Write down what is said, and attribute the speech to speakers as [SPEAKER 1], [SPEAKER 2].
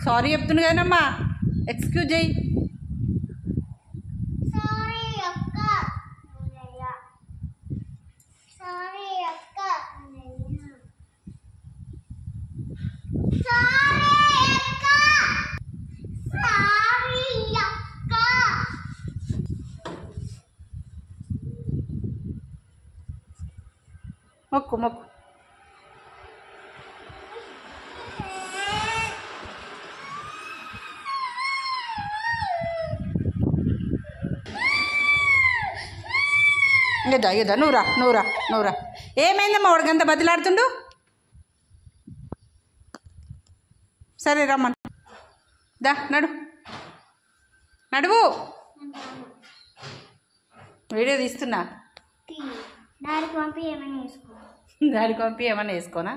[SPEAKER 1] Sorry చెప్తున్నా కదమ్మా, excuse చేయి. మొక్కు మొక్కు. ఇదా నూరా ఏమైందమ్మా వాడికంత బతిలాడుతుండు? సరే రమ్మను, దా నడువు. వీడియో తీస్తున్నా,
[SPEAKER 2] డాడీకి పంపి ఏమైనా
[SPEAKER 1] వేసుకోనా?